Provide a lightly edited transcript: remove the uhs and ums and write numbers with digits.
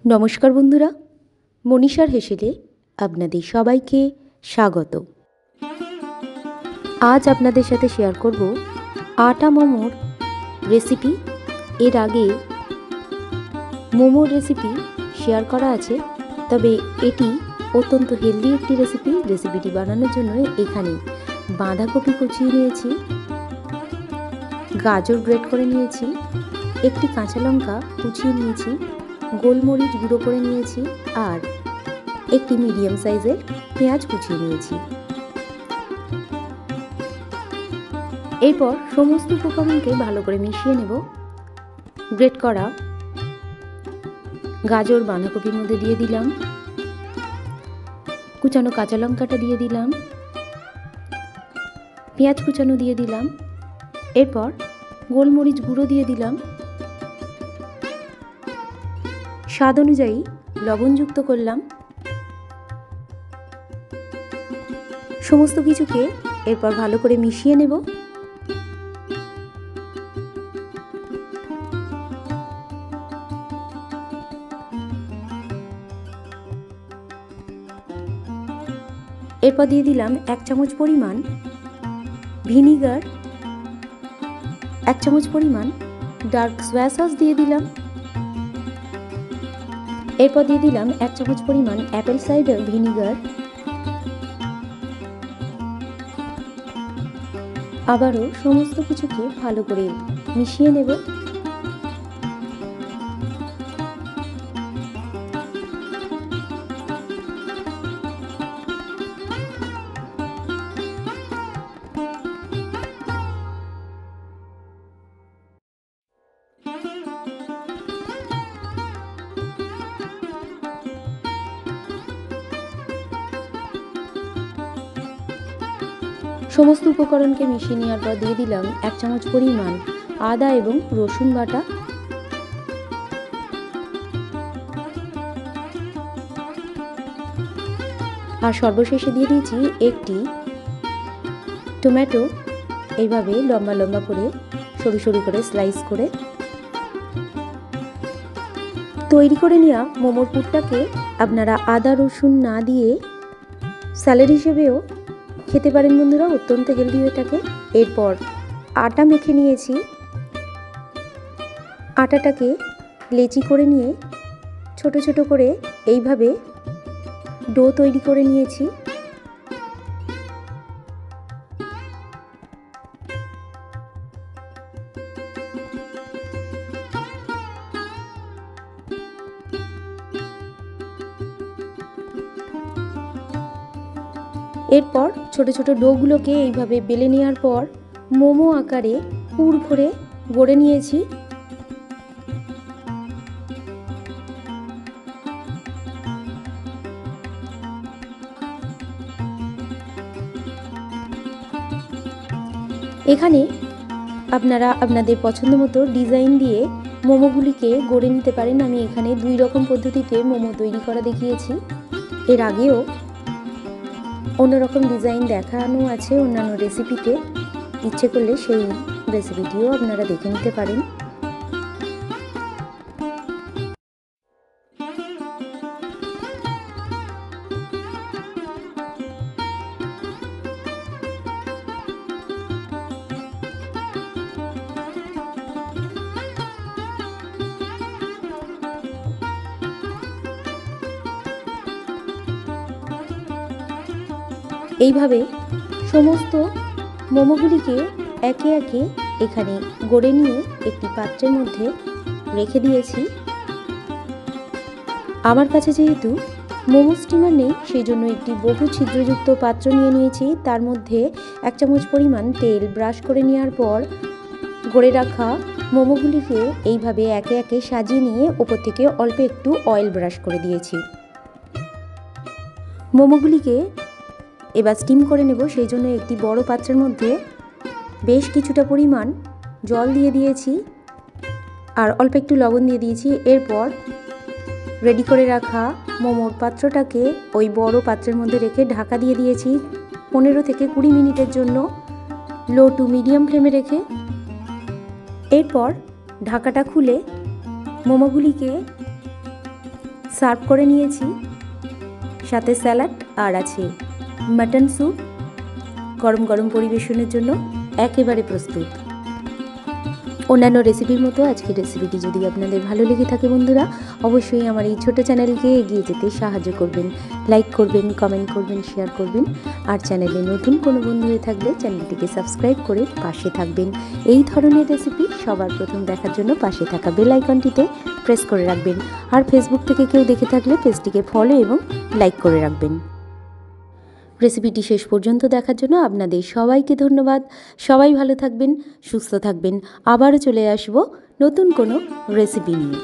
नमस्कार बंधुरा मनीषार हेसेले आपनादेर सबाइके स्वागत। आज आपनादेर साथे शेयर करब आटा मोमोर रेसिपि। एर आगे मोमोर रेसिपि शेयर करा आछे, तबे एटी अत्यंत हेल्दी एकटी रेसिपि। रेसिपिटी बानानोर जोन्नो एखाने बाँधाकपि कुचिए निয়েছি, गाजर ग्रेट करे निয়েছি, एकटी काँचा लंका कुचिए निয়েছি, गोलमरिच गुঁড়ো করে নিয়েছি আর একটি মিডিয়াম সাইজের পেঁয়াজ কুচিয়ে নিয়েছি। এরপর সমস্ত উপকরণকে ভালো করে মিশিয়ে নেব। গ্রেট করা গাজর বাঁধাকপির মধ্যে দিয়ে দিলাম, কুচানো কাঁচা লঙ্কাটা দিয়ে দিলাম, পেঁয়াজ কুচানো দিয়ে দিলাম, এরপর গোলমরিচ গুঁড়ো দিয়ে দিলাম, স্বাদ অনুযায়ী লবণ যুক্ত করলাম। সমস্ত কিছুকে এরপর ভালো করে মিশিয়ে নেব। এরপর দিয়ে দিলাম 1 চামচ পরিমাণ ভিনিগার, 1 চামচ পরিমাণ ডার্ক সোয়া সস দিয়ে দিলাম। এরপর দিয়ে দিলাম 1 চামচ পরিমাণ অ্যাপেল সাইডার ভিনিগার। আবারও সমস্ত কিছুকে ভালো করে মিশিয়ে নেব। সমস্ত উপকরণকে মিশিয়ে নেওয়ার পর দিয়ে দিলাম 1 চামচ পরিমাণ আদা এবং রসুন বাটা। আর সর্বশেষে দিয়ে দিয়েছি একটি টমেটো, এইভাবে লম্বা লম্বা করে সরু সরু করে স্লাইস করে। তৈরি করে নেওয়া মোমোর পুরটাকে আপনারা আদা রসুন না দিয়ে স্যালাড হিসেবেও খেতে পারেন বন্ধুরা, অত্যন্ত হেলদি হয়ে থাকে। এরপর আটা মেখে নিয়েছি, আটাটাকে লেচি করে নিয়ে ছোট ছোট করে এইভাবে ডো তৈরি করে নিয়েছি। এরপর ছোট ছোট ডোগুলোকে এইভাবে বেলে নেওয়ার পর মোমো আকারে পুর ভরে গড়ে নিয়েছি। এখানে আপনারা আপনাদের পছন্দ মতো ডিজাইন দিয়ে মোমোগুলিকে গড়ে নিতে পারেন। আমি এখানে 2 রকম পদ্ধতিতে মোমো তৈরি করা দেখিয়েছি। এর আগেও অন্যরকম ডিজাইন দেখানো আছে অন্যান্য রেসিপিতে, ইচ্ছে করলে সেই রেসিপিটিও আপনারা দেখে নিতে পারেন। এইভাবে সমস্ত মোমোগুলিকে একে একে এখানে গড়ে নিয়ে একটি পাত্রের মধ্যে রেখে দিয়েছি। আমার কাছে যেহেতু মোমো স্টিমার নেই, সেই জন্য একটি বহু ছিদ্রযুক্ত পাত্র নিয়ে নিয়েছি। তার মধ্যে 1 চামচ পরিমাণ তেল ব্রাশ করে নেওয়ার পর গড়ে রাখা মোমোগুলিকে এইভাবে একে একে সাজিয়ে নিয়ে ওপর থেকে অল্প একটু অয়েল ব্রাশ করে দিয়েছি। মোমোগুলিকে এবার স্টিম করে নেব, সেই জন্য একটি বড় পাত্রের মধ্যে বেশ কিছুটা পরিমাণ জল দিয়ে দিয়েছি আর অল্প একটু লবণ দিয়ে দিয়েছি। এরপর রেডি করে রাখা মোমোর পাত্রটাকে ওই বড় পাত্রের মধ্যে রেখে ঢাকা দিয়ে দিয়েছি 15 থেকে 20 মিনিটের জন্য লো টু মিডিয়াম ফ্লেমে রেখে। এরপর ঢাকাটা খুলে মোমোগুলিকে সার্ভ করে নিয়েছি, সাথে স্যালাড আর আছে মাটন স্যুপ। গরম গরম পরিবেশনের জন্য একেবারে প্রস্তুত। অন্যান্য রেসিপির মতো আজকের রেসিপিটি যদি আপনাদের ভালো লেগে থাকে বন্ধুরা, অবশ্যই আমার এই ছোটো চ্যানেলকে এগিয়ে যেতে সাহায্য করবেন, লাইক করবেন, কমেন্ট করবেন, শেয়ার করবেন। আর চ্যানেলে নতুন কোনো বন্ধু হয়ে থাকলে চ্যানেলটিকে সাবস্ক্রাইব করে পাশে থাকবেন। এই ধরনের রেসিপি সবার প্রথম দেখার জন্য পাশে থাকা বেল আইকনটিতে প্রেস করে রাখবেন। আর ফেসবুক থেকে কেউ দেখে থাকলে পেজটিকে ফলো এবং লাইক করে রাখবেন। রেসিপিটি শেষ পর্যন্ত দেখার জন্য আপনাদের সবাইকে ধন্যবাদ। সবাই ভালো থাকবেন, সুস্থ থাকবেন। আবারও চলে আসব নতুন কোনো রেসিপি নিয়ে।